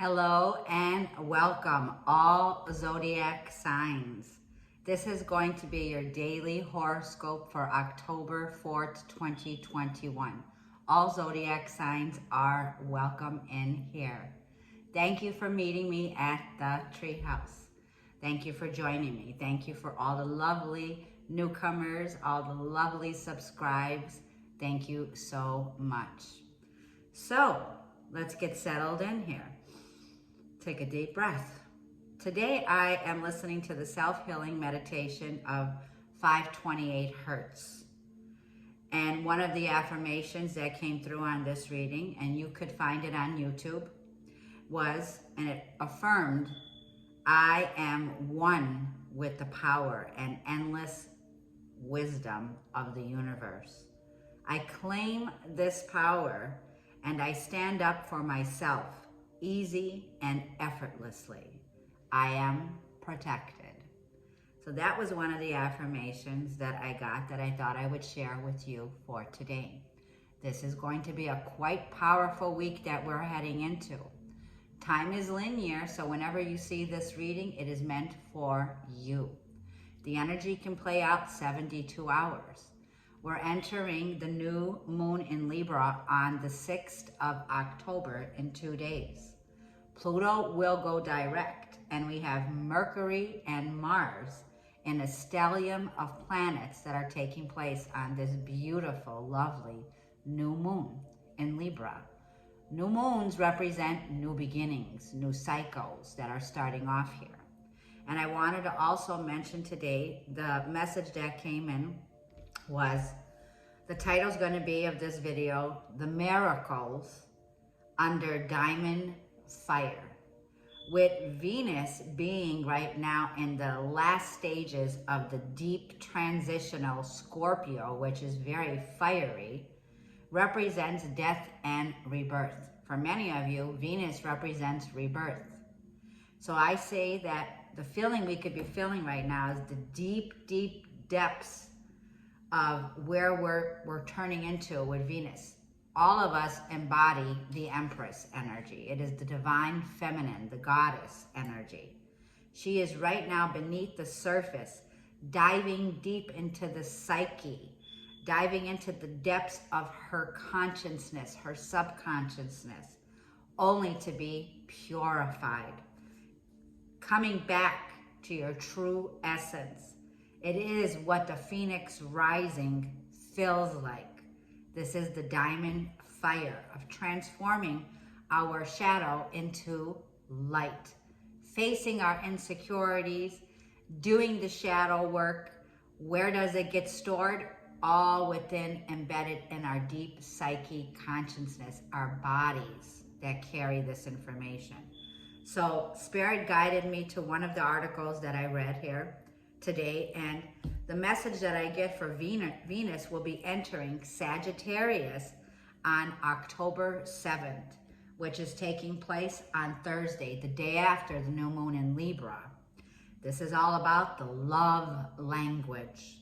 Hello and welcome, all Zodiac signs. This is going to be your daily horoscope for October 4th, 2021. All Zodiac signs are welcome in here. Thank you for meeting me at the Treehouse. Thank you for joining me. Thank you for all the lovely newcomers, all the lovely subscribes. Thank you so much. So, let's get settled in here. Take a deep breath. Today I am listening to the self-healing meditation of 528 Hertz. And one of the affirmations that came through on this reading, and you could find it on YouTube, was, and it affirmed, I am one with the power and endless wisdom of the universe. I claim this power and I stand up for myself. Easy and effortlessly. I am protected. So that was one of the affirmations that I got that I thought I would share with you for today. This is going to be a quite powerful week that we're heading into. Time is linear, so whenever you see this reading, it is meant for you. The energy can play out 72 hours. We're entering the new moon in Libra on the 6th of October in 2 days. Pluto will go direct, and we have Mercury and Mars in a stellium of planets that are taking place on this beautiful, lovely new moon in Libra. New moons represent new beginnings, new cycles that are starting off here. And I wanted to also mention today, the message that came in was, the title's going to be of this video, The Miracles Under Diamond Fire. With Venus being right now in the last stages of the deep transitional Scorpio, which is very fiery, represents death and rebirth. For many of you, Venus represents rebirth. So I say that the feeling we could be feeling right now is the deep, deep depths of where we're turning into with Venus. All of us embody the Empress energy. It is the divine feminine, the goddess energy. She is right now beneath the surface, diving deep into the psyche, diving into the depths of her consciousness, her subconsciousness, only to be purified. Coming back to your true essence. It is what the phoenix rising feels like. This is the diamond fire of transforming our shadow into light, facing our insecurities, doing the shadow work. Where does it get stored? All within, embedded in our deep psyche consciousness, our bodies that carry this information. So Spirit guided me to one of the articles that I read here today, and the message that I get for Venus will be entering Sagittarius on October 7th, which is taking place on Thursday, the day after the new moon in Libra. This is all about the love language.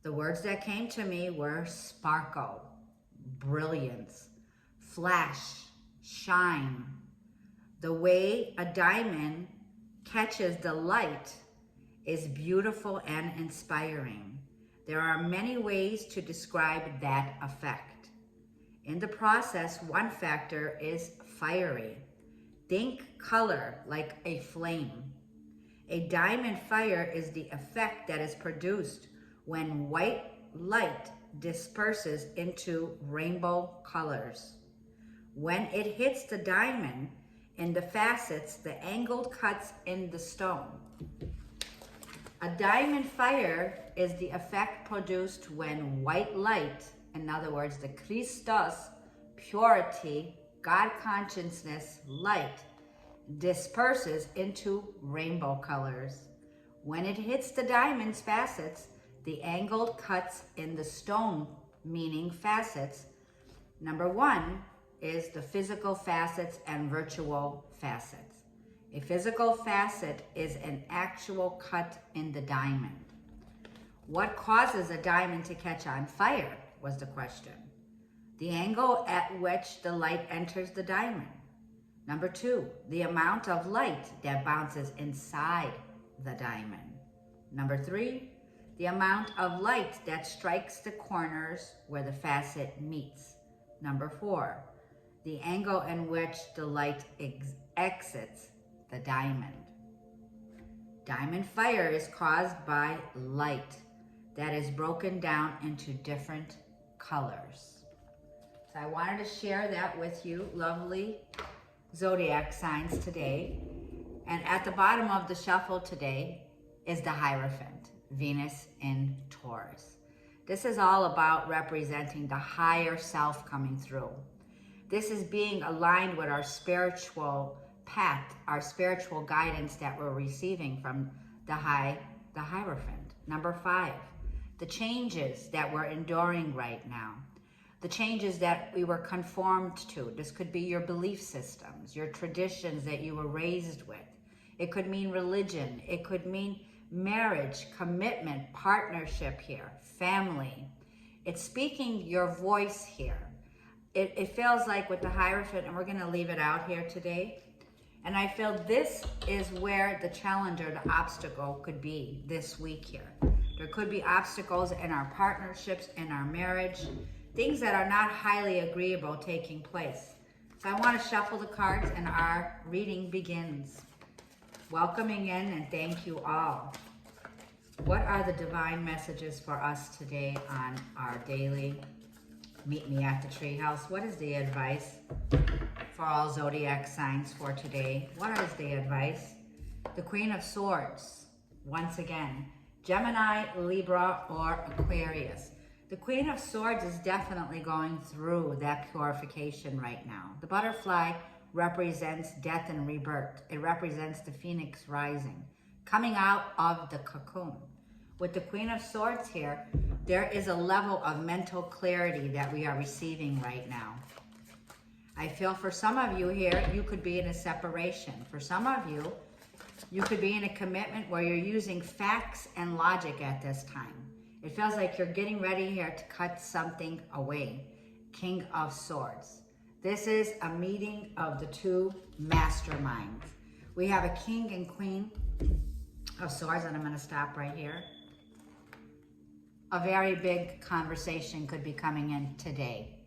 The words that came to me were sparkle, brilliance, flash, shine. The way a diamond catches the light is beautiful and inspiring. There are many ways to describe that effect. In the process, one factor is fiery. Think color like a flame. A diamond fire is the effect that is produced when white light disperses into rainbow colors. When it hits the diamond in the facets, the angled cuts in the stone. A diamond fire is the effect produced when white light, in other words, the Christos, purity, God consciousness, light, disperses into rainbow colors. When it hits the diamond's facets, the angled cuts in the stone, meaning facets. Number one is the physical facets and virtual facets. A physical facet is an actual cut in the diamond. What causes a diamond to catch on fire was the question. The angle at which the light enters the diamond. Number 2, the amount of light that bounces inside the diamond. Number 3, the amount of light that strikes the corners where the facet meets. Number 4, the angle in which the light exits the diamond. Diamond fire is caused by light that is broken down into different colors. So I wanted to share that with you, lovely Zodiac signs today. And at the bottom of the shuffle today is the Hierophant, Venus in Taurus. This is all about representing the higher self coming through. This is being aligned with our spiritual path, our spiritual guidance that we're receiving from the Hierophant. Number 5, the changes that we're enduring right now. The changes that we were conformed to. This could be your belief systems, your traditions that you were raised with. It could mean religion. It could mean marriage, commitment, partnership here, family. It's speaking your voice here. It feels like with the Hierophant, and we're going to leave it out here today, and I feel this is where the challenge or the obstacle could be this week here. There could be obstacles in our partnerships, in our marriage, things that are not highly agreeable taking place. So I want to shuffle the cards and our reading begins. Welcoming in and thank you all. What are the divine messages for us today on our daily Meet Me at the Treehouse? What is the advice for all Zodiac signs for today? What is the advice? The Queen of Swords, once again, Gemini, Libra, or Aquarius. The Queen of Swords is definitely going through that purification right now. The butterfly represents death and rebirth. It represents the phoenix rising, coming out of the cocoon. With the Queen of Swords here, there is a level of mental clarity that we are receiving right now. I feel for some of you here, you could be in a separation. For some of you, you could be in a commitment where you're using facts and logic at this time. It feels like you're getting ready here to cut something away. King of Swords. This is a meeting of the two masterminds. We have a King and Queen of Swords, and I'm going to stop right here. A very big conversation could be coming in today.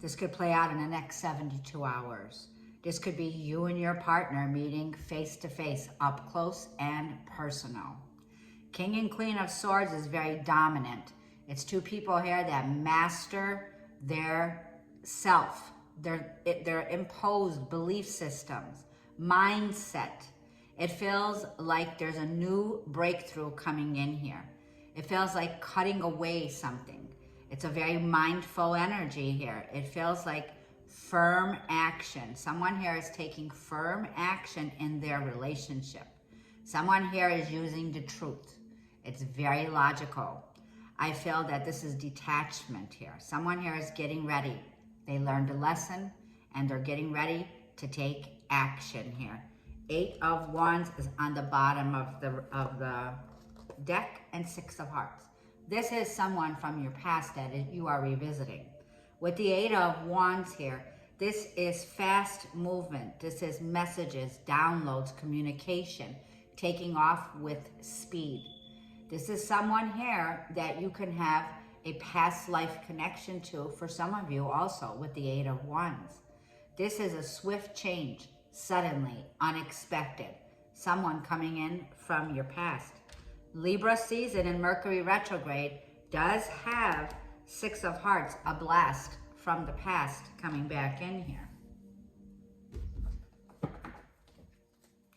This could play out in the next 72 hours. This could be you and your partner meeting face to face, up close and personal. King and Queen of Swords is very dominant. It's two people here that master their self, their imposed belief systems, mindset. It feels like there's a new breakthrough coming in here. It feels like cutting away something. It's a very mindful energy here. It feels like firm action. Someone here is taking firm action in their relationship. Someone here is using the truth. It's very logical. I feel that this is detachment here. Someone here is getting ready. They learned a lesson and they're getting ready to take action here. 8 of Wands is on the bottom of the deck, and 6 of Hearts. This is someone from your past that you are revisiting. With the 8 of Wands here, this is fast movement. This is messages, downloads, communication, taking off with speed. This is someone here that you can have a past life connection to, for some of you also, with the 8 of Wands. This is a swift change, suddenly, unexpected. Someone coming in from your past. Libra season in Mercury retrograde does have 6 of Hearts, a blast from the past coming back in here.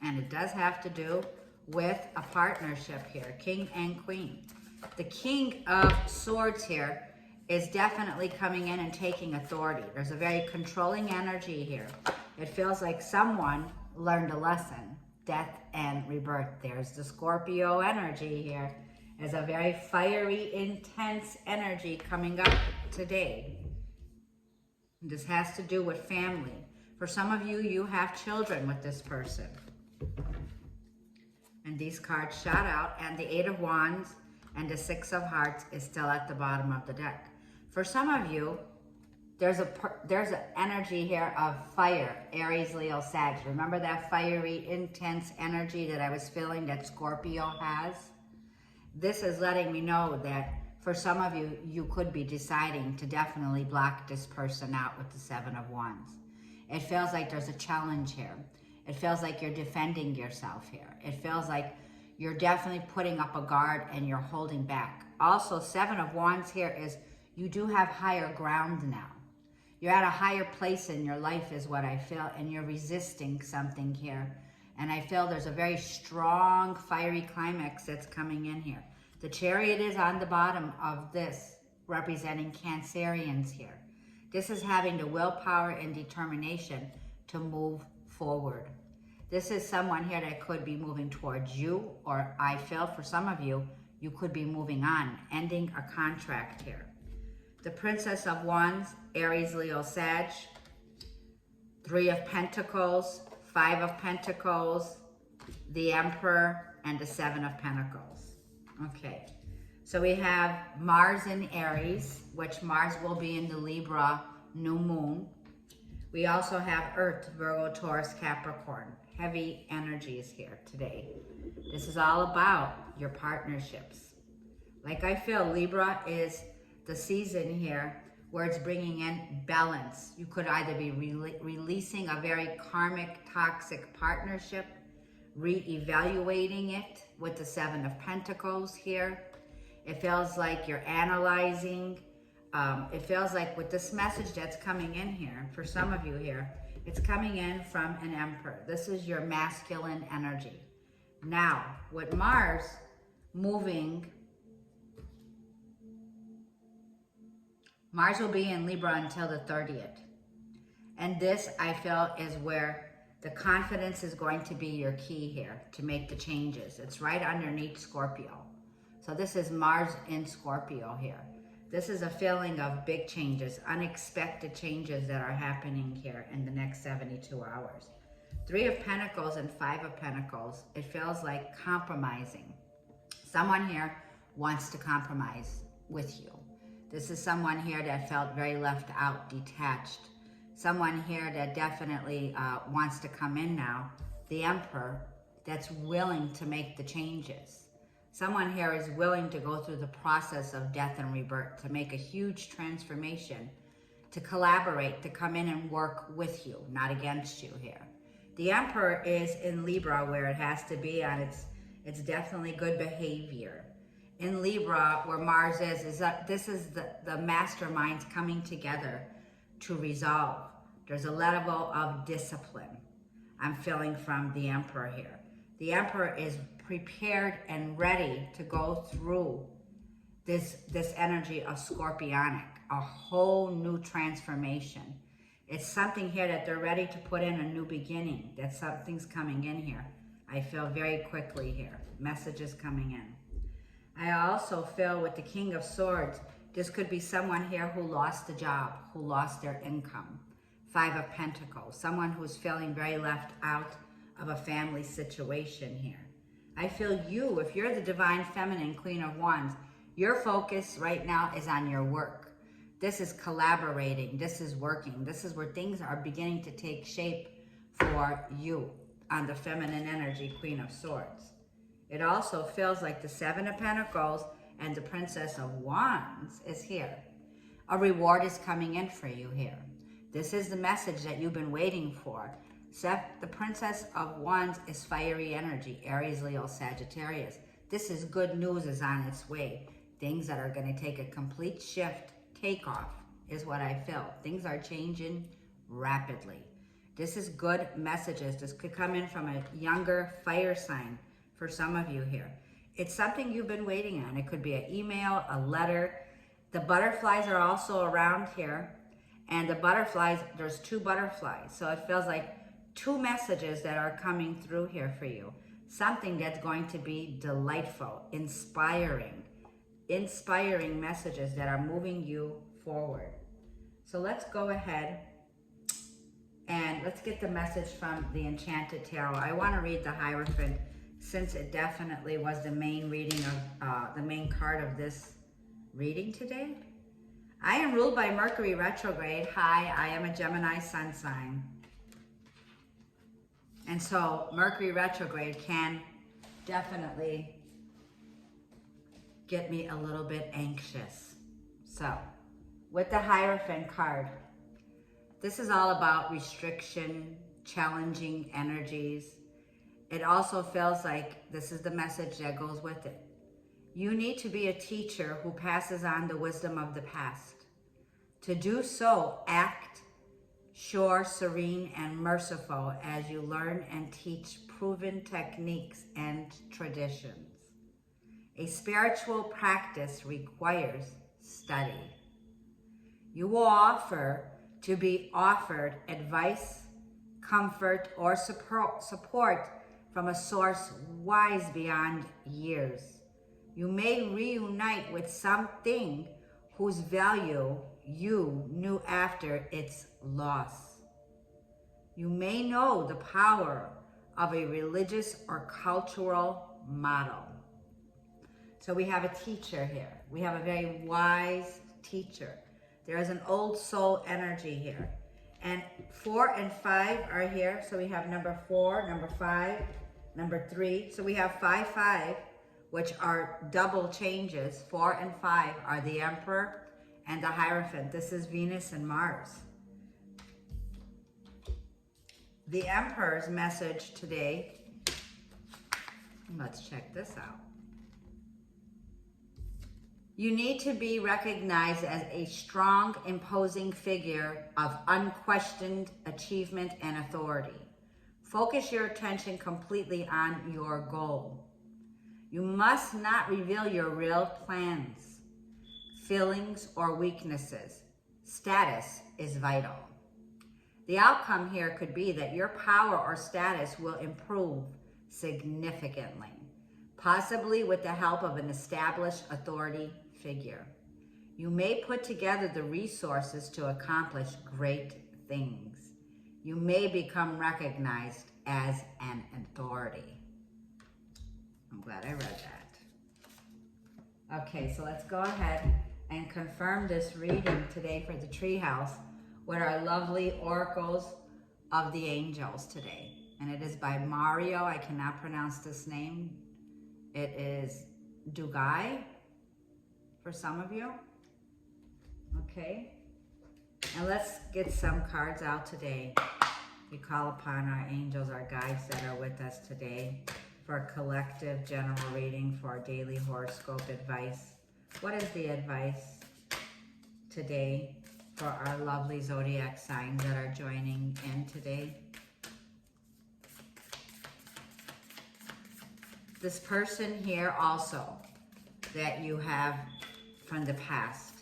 And it does have to do with a partnership here, King and Queen. The King of Swords here is definitely coming in and taking authority. There's a very controlling energy here. It feels like someone learned a lesson. Death and rebirth. There's the Scorpio energy here. There's a very fiery, intense energy coming up today. This has to do with family. For some of you, you have children with this person. And these cards shot out, and the 8 of Wands and the 6 of Hearts is still at the bottom of the deck. For some of you, there's an energy here of fire, Aries, Leo, Sag. Remember that fiery, intense energy that I was feeling that Scorpio has? This is letting me know that for some of you, you could be deciding to definitely block this person out with the Seven of Wands. It feels like there's a challenge here. It feels like you're defending yourself here. It feels like you're definitely putting up a guard and you're holding back. Also, Seven of Wands here is you do have higher ground now. You're at a higher place in your life is what I feel, and you're resisting something here. And I feel there's a very strong, fiery climax that's coming in here. The Chariot is on the bottom of this, representing Cancerians here. This is having the willpower and determination to move forward. This is someone here that could be moving towards you, or I feel for some of you, you could be moving on, ending a contract here. The Princess of Wands, Aries, Leo, Sag, Three of Pentacles, Five of Pentacles, the Emperor, and the Seven of Pentacles. Okay, so we have Mars in Aries, which Mars will be in the Libra new moon. We also have Earth, Virgo, Taurus, Capricorn. Heavy energies here today. This is all about your partnerships. Like I feel Libra is the season here where it's bringing in balance. You could either be releasing a very karmic, toxic partnership, re-evaluating it with the Seven of Pentacles here. It feels like you're analyzing. It feels like with this message that's coming in here, for some of you here, it's coming in from an Emperor. This is your masculine energy. Now, with Mars moving, Mars will be in Libra until the 30th. And this, I feel, is where the confidence is going to be your key here to make the changes. It's right underneath Scorpio. So this is Mars in Scorpio here. This is a feeling of big changes, unexpected changes that are happening here in the next 72 hours. Three of Pentacles and Five of Pentacles, it feels like compromising. Someone here wants to compromise with you. This is someone here that felt very left out, detached. Someone here that definitely wants to come in now, the Emperor, that's willing to make the changes. Someone here is willing to go through the process of death and rebirth, to make a huge transformation, to collaborate, to come in and work with you, not against you here. The Emperor is in Libra where it has to be on. It's definitely good behavior. In Libra, where Mars is that this is the masterminds coming together to resolve. There's a level of discipline I'm feeling from the Emperor here. The Emperor is prepared and ready to go through this energy of Scorpionic, a whole new transformation. It's something here that they're ready to put in a new beginning, that something's coming in here. I feel very quickly here, messages coming in. I also feel with the King of Swords, this could be someone here who lost a job, who lost their income. Five of Pentacles, someone who's feeling very left out of a family situation here. I feel you, if you're the Divine Feminine Queen of Wands, your focus right now is on your work. This is collaborating, this is working, this is where things are beginning to take shape for you on the feminine energy, Queen of Swords. It also feels like the Seven of Pentacles and the Princess of Wands is here. A reward is coming in for you here. This is the message that you've been waiting for. The Princess of Wands is fiery energy, Aries, Leo, Sagittarius. This is good news is on its way. Things that are going to take a complete shift, takeoff, is what I feel. Things are changing rapidly. This is good messages. This could come in from a younger fire sign for some of you here. It's something you've been waiting on. It could be an email, a letter. The butterflies are also around here. And the butterflies, there's two butterflies. So it feels like two messages that are coming through here for you. Something that's going to be delightful, inspiring messages that are moving you forward. So let's go ahead and let's get the message from the Enchanted Tarot. I want to read the Hierophant since it definitely was the main reading of the main card of this reading today. I am ruled by Mercury retrograde. Hi, I am a Gemini sun sign. And so Mercury retrograde can definitely get me a little bit anxious. So with the Hierophant card, this is all about restriction, challenging energies. It also feels like this is the message that goes with it. You need to be a teacher who passes on the wisdom of the past. To do so, act sure, serene, and merciful as you learn and teach proven techniques and traditions. A spiritual practice requires study. You will offer to be offered advice, comfort, or support from a source wise beyond years. You may reunite with something whose value you knew after its loss. You may know the power of a religious or cultural model. So we have a teacher here. We have a very wise teacher. There is an old soul energy here. And 4 and 5 are here. So we have number 4, number 5, number 3. So we have 5, 5, which are double changes. 4 and 5 are the Emperor and the Hierophant. This is Venus and Mars. The Emperor's message today, let's check this out. You need to be recognized as a strong, imposing figure of unquestioned achievement and authority. Focus your attention completely on your goal. You must not reveal your real plans, feelings, or weaknesses. Status is vital. The outcome here could be that your power or status will improve significantly, possibly with the help of an established authority figure. You may put together the resources to accomplish great things. You may become recognized as an authority. I'm glad I read that. Okay, so let's go ahead and confirm this reading today for the Treehouse with our lovely oracles of the angels today. And it is by Mario. I cannot pronounce this name. It is Dugai for some of you. Okay. And let's get some cards out today. We call upon our angels, our guides that are with us today for a collective general reading for our daily horoscope advice. What is the advice today for our lovely zodiac signs that are joining in today? This person here also that you have from the past,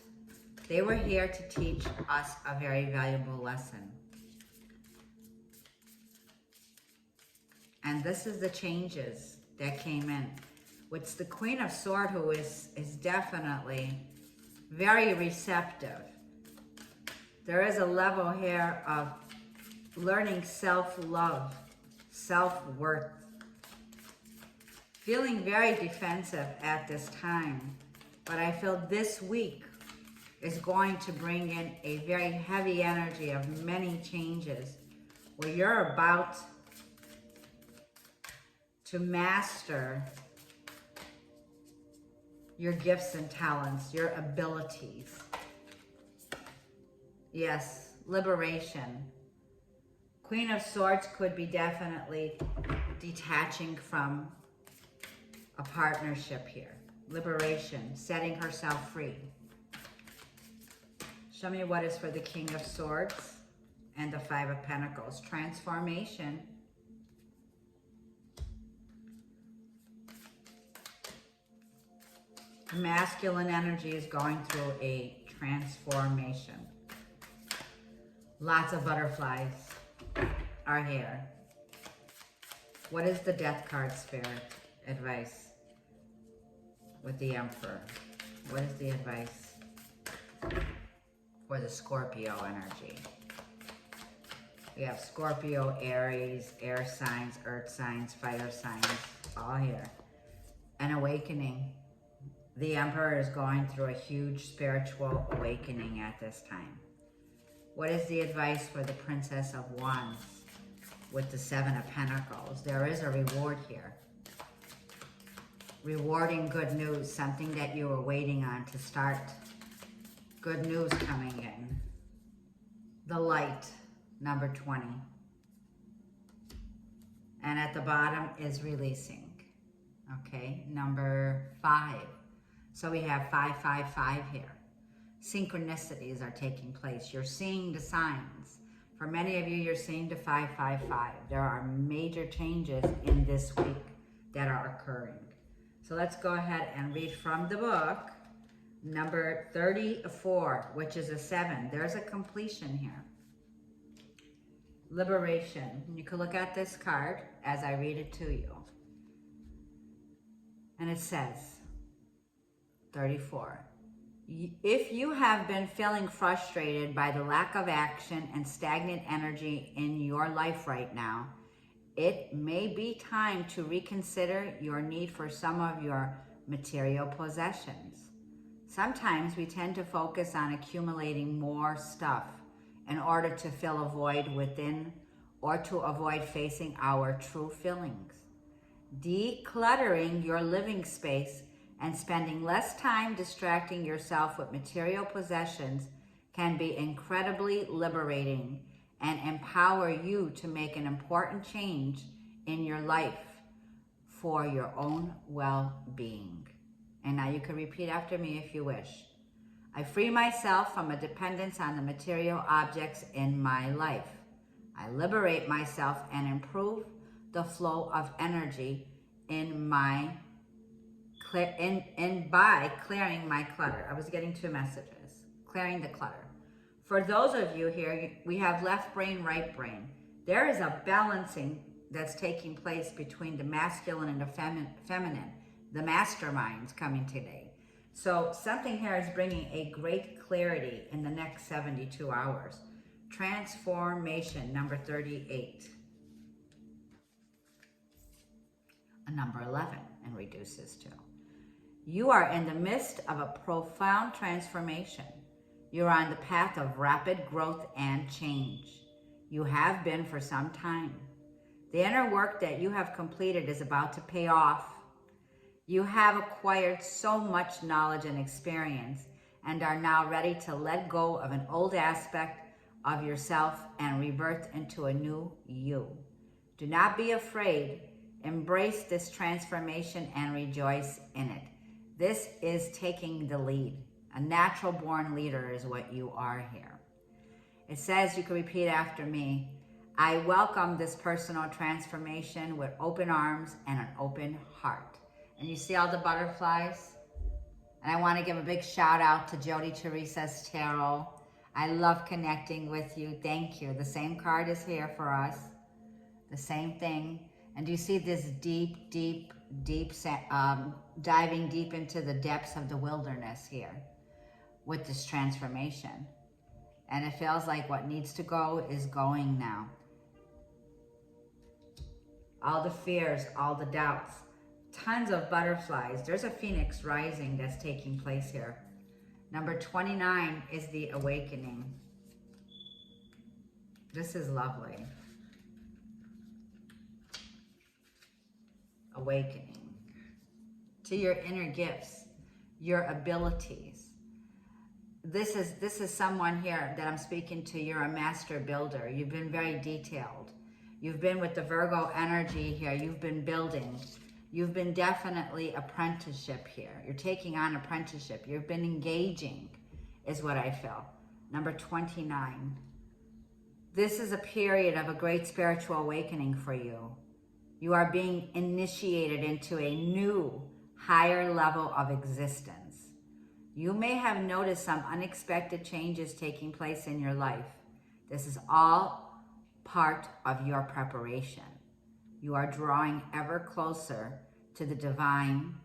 they were here to teach us a very valuable lesson. And this is the changes that came in. With the Queen of Swords, who is definitely very receptive. There is a level here of learning self-love, self-worth. Feeling very defensive at this time, but I feel this week is going to bring in a very heavy energy of many changes where you're about to master your gifts and talents, your abilities. Yes, liberation. Queen of Swords could be definitely detaching from a partnership here. Liberation, setting herself free. Show me what is for the King of Swords and the Five of Pentacles. Transformation. Masculine energy is going through a transformation. Lots of butterflies are here. What is the Death card, Spirit? Advice with the Emperor. What is the advice for the Scorpio energy? We have Scorpio, Aries, air signs, earth signs, fire signs, all here. An awakening. The Emperor is going through a huge spiritual awakening at this time. What is the advice for the Princess of Wands with the Seven of Pentacles? There is a reward here. Rewarding good news, something that you were waiting on to start. Good news coming in. The Light, number 20. And at the bottom is releasing. Okay, number 5. So we have 555 here. Synchronicities are taking place. You're seeing the signs. For many of you, you're seeing the 555. There are major changes in this week that are occurring. So let's go ahead and read from the book. Number 34, which is a 7. There's a completion here. Liberation. You can look at this card as I read it to you. And it says, 34. If you have been feeling frustrated by the lack of action and stagnant energy in your life right now, it may be time to reconsider your need for some of your material possessions. Sometimes we tend to focus on accumulating more stuff in order to fill a void within or to avoid facing our true feelings. Decluttering your living space and spending less time distracting yourself with material possessions can be incredibly liberating and empower you to make an important change in your life for your own well-being. And now you can repeat after me if you wish. I free myself from a dependence on the material objects in my life. I liberate myself and improve the flow of energy by clearing my clutter. I was getting 2 messages. Clearing the clutter. For those of you here, we have left brain, right brain. There is a balancing that's taking place between the masculine and the feminine, the masterminds coming today. So something here is bringing a great clarity in the next 72 hours. Transformation, number 38. A number 11, and reduces to. You are in the midst of a profound transformation. You're on the path of rapid growth and change. You have been for some time. The inner work that you have completed is about to pay off. You have acquired so much knowledge and experience and are now ready to let go of an old aspect of yourself and rebirth into a new you. Do not be afraid. Embrace this transformation and rejoice in it. This is taking the lead. A natural born leader is what you are here. It says, you can repeat after me, I welcome this personal transformation with open arms and an open heart. And you see all the butterflies? And I want to give a big shout out to Jody Teresa's Tarot. I love connecting with you. Thank you. The same card is here for us. The same thing. And do you see this deep, diving deep into the depths of the wilderness here with this transformation? And it feels like what needs to go is going now. All the fears, all the doubts, tons of butterflies. There's a phoenix rising that's taking place here. Number 29 is the awakening. This is lovely. Awakening to your inner gifts, your abilities. This is someone here that I'm speaking to. You're a master builder. You've been very detailed. You've been with the Virgo energy here. You've been building. You've been definitely apprenticeship here. You're taking on apprenticeship. You've been engaging is what I feel. Number 29. This is a period of a great spiritual awakening for you. You are being initiated into a new, higher level of existence. You may have noticed some unexpected changes taking place in your life. This is all part of your preparation. You are drawing ever closer to the divine,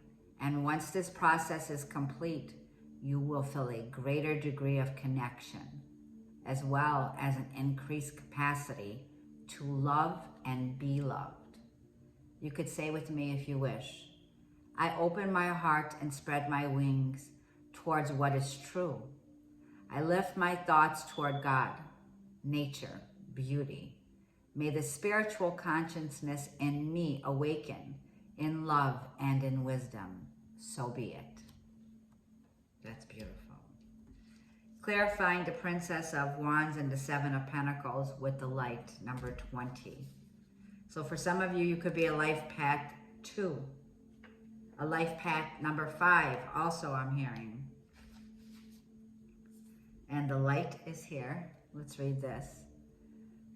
and once this process is complete, you will feel a greater degree of connection, as well as an increased capacity to love and be loved. You could say with me if you wish, I open my heart and spread my wings towards what is true. I lift my thoughts toward God, nature, beauty. May the spiritual consciousness in me awaken in love and in wisdom. So be it. That's beautiful. Clarifying the Princess of Wands and the Seven of Pentacles with the light, number 20. So for some of you, you could be a life path 2. A life path number 5, also I'm hearing. And the light is here. Let's read this.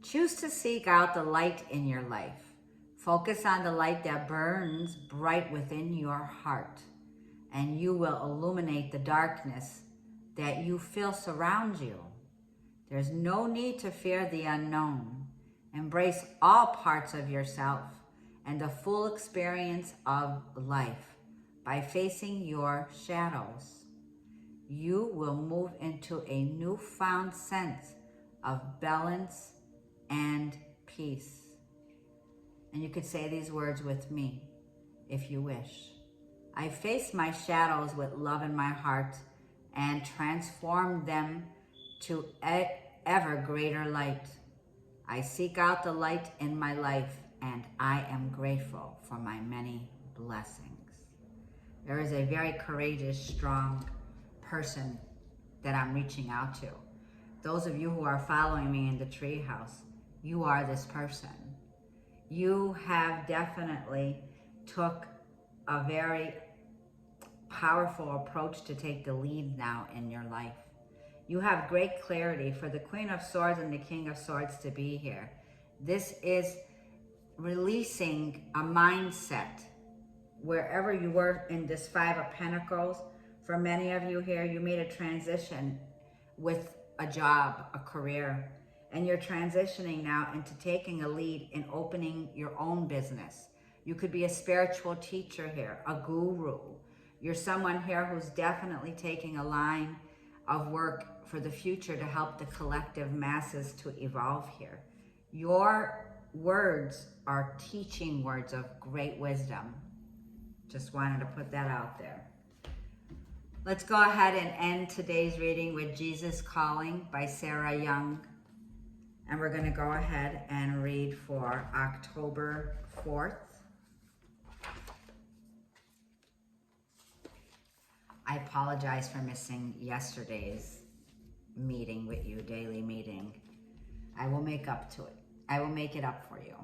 Choose to seek out the light in your life. Focus on the light that burns bright within your heart, and you will illuminate the darkness that you feel surrounds you. There's no need to fear the unknown. Embrace all parts of yourself and the full experience of life by facing your shadows. You will move into a newfound sense of balance and peace. And you could say these words with me if you wish. I face my shadows with love in my heart and transform them to ever greater light. I seek out the light in my life, and I am grateful for my many blessings. There is a very courageous, strong person that I'm reaching out to. Those of you who are following me in the Treehouse, you are this person. You have definitely took a very powerful approach to take the lead now in your life. You have great clarity for the Queen of Swords and the King of Swords to be here. This is releasing a mindset. Wherever you were in this Five of Pentacles, for many of you here, you made a transition with a job, a career, and you're transitioning now into taking a lead in opening your own business. You could be a spiritual teacher here, a guru. You're someone here who's definitely taking a line of work for the future to help the collective masses to evolve here. Your words are teaching words of great wisdom. Just wanted to put that out there. Let's go ahead and end today's reading with Jesus Calling by Sarah Young. And we're going to go ahead and read for October 4th. I apologize for missing yesterday's meeting with you, daily meeting. I will make up to it. I will make it up for you.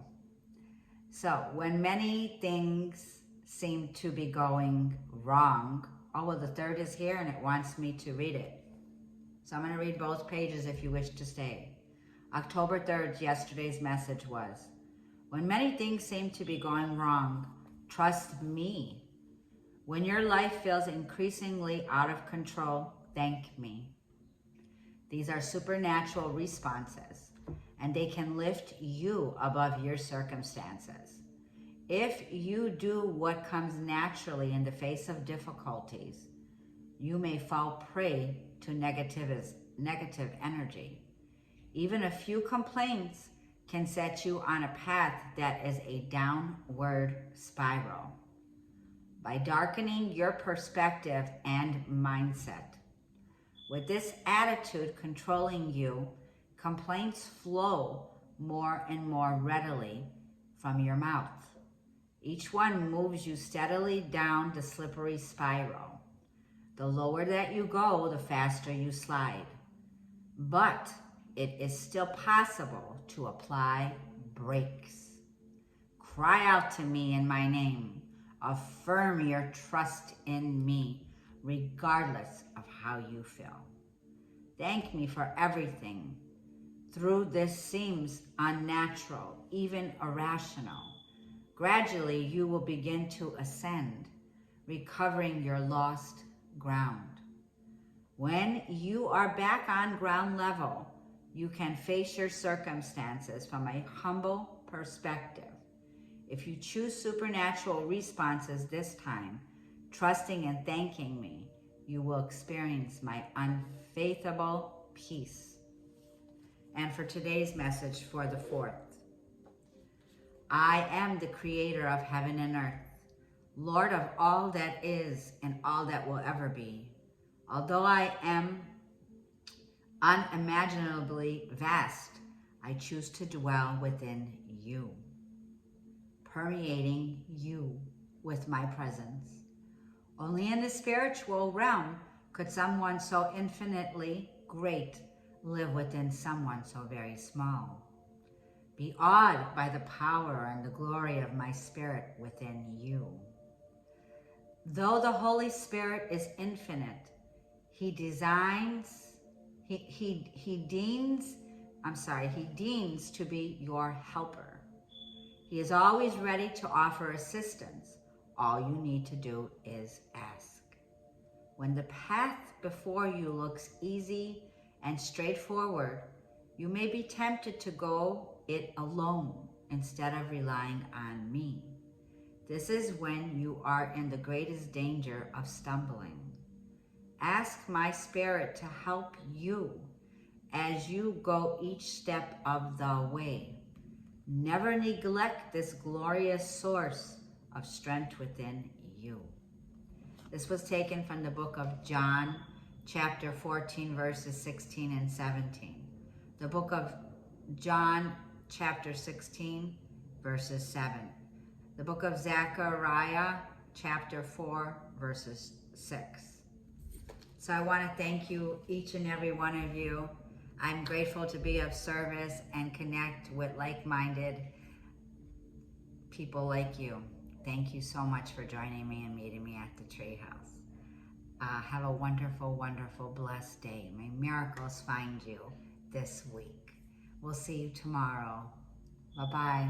So, when many things seem to be going wrong, oh, well, the third is here and it wants me to read it. So I'm going to read both pages if you wish to stay. October 3rd, yesterday's message was, when many things seem to be going wrong, trust me. When your life feels increasingly out of control, thank me. These are supernatural responses, and they can lift you above your circumstances. If you do what comes naturally in the face of difficulties, you may fall prey to negative energy. Even a few complaints can set you on a path that is a downward spiral. By darkening your perspective and mindset. With this attitude controlling you, complaints flow more and more readily from your mouth. Each one moves you steadily down the slippery spiral. The lower that you go, the faster you slide. But it is still possible to apply brakes. Cry out to me in my name. Affirm your trust in me, regardless of how you feel. Thank me for everything. Through this seems unnatural, even irrational. Gradually, you will begin to ascend, recovering your lost ground. When you are back on ground level, you can face your circumstances from a humble perspective. If you choose supernatural responses this time, trusting and thanking me, you will experience my unfathomable peace. And for today's message for the 4th, I am the creator of heaven and earth. Lord of all that is and all that will ever be. Although I am unimaginably vast, I choose to dwell within you, permeating you with my presence. Only in the spiritual realm could someone so infinitely great live within someone so very small. Be awed by the power and the glory of my spirit within you. Though the Holy Spirit is infinite, he deems to be your helper. He is always ready to offer assistance. All you need to do is ask. When the path before you looks easy and straightforward, you may be tempted to go it alone instead of relying on me. This is when you are in the greatest danger of stumbling. Ask my spirit to help you as you go each step of the way. Never neglect this glorious source of strength within you. This was taken from the book of John, chapter 14, verses 16 and 17. The book of John, chapter 16, verses 7. The book of Zechariah, chapter 4, verses 6. So I want to thank you, each and every one of you. I'm grateful to be of service and connect with like-minded people like you. Thank you so much for joining me and meeting me at the Treehouse. Have a wonderful, wonderful, blessed day. May miracles find you this week. We'll see you tomorrow. Bye-bye.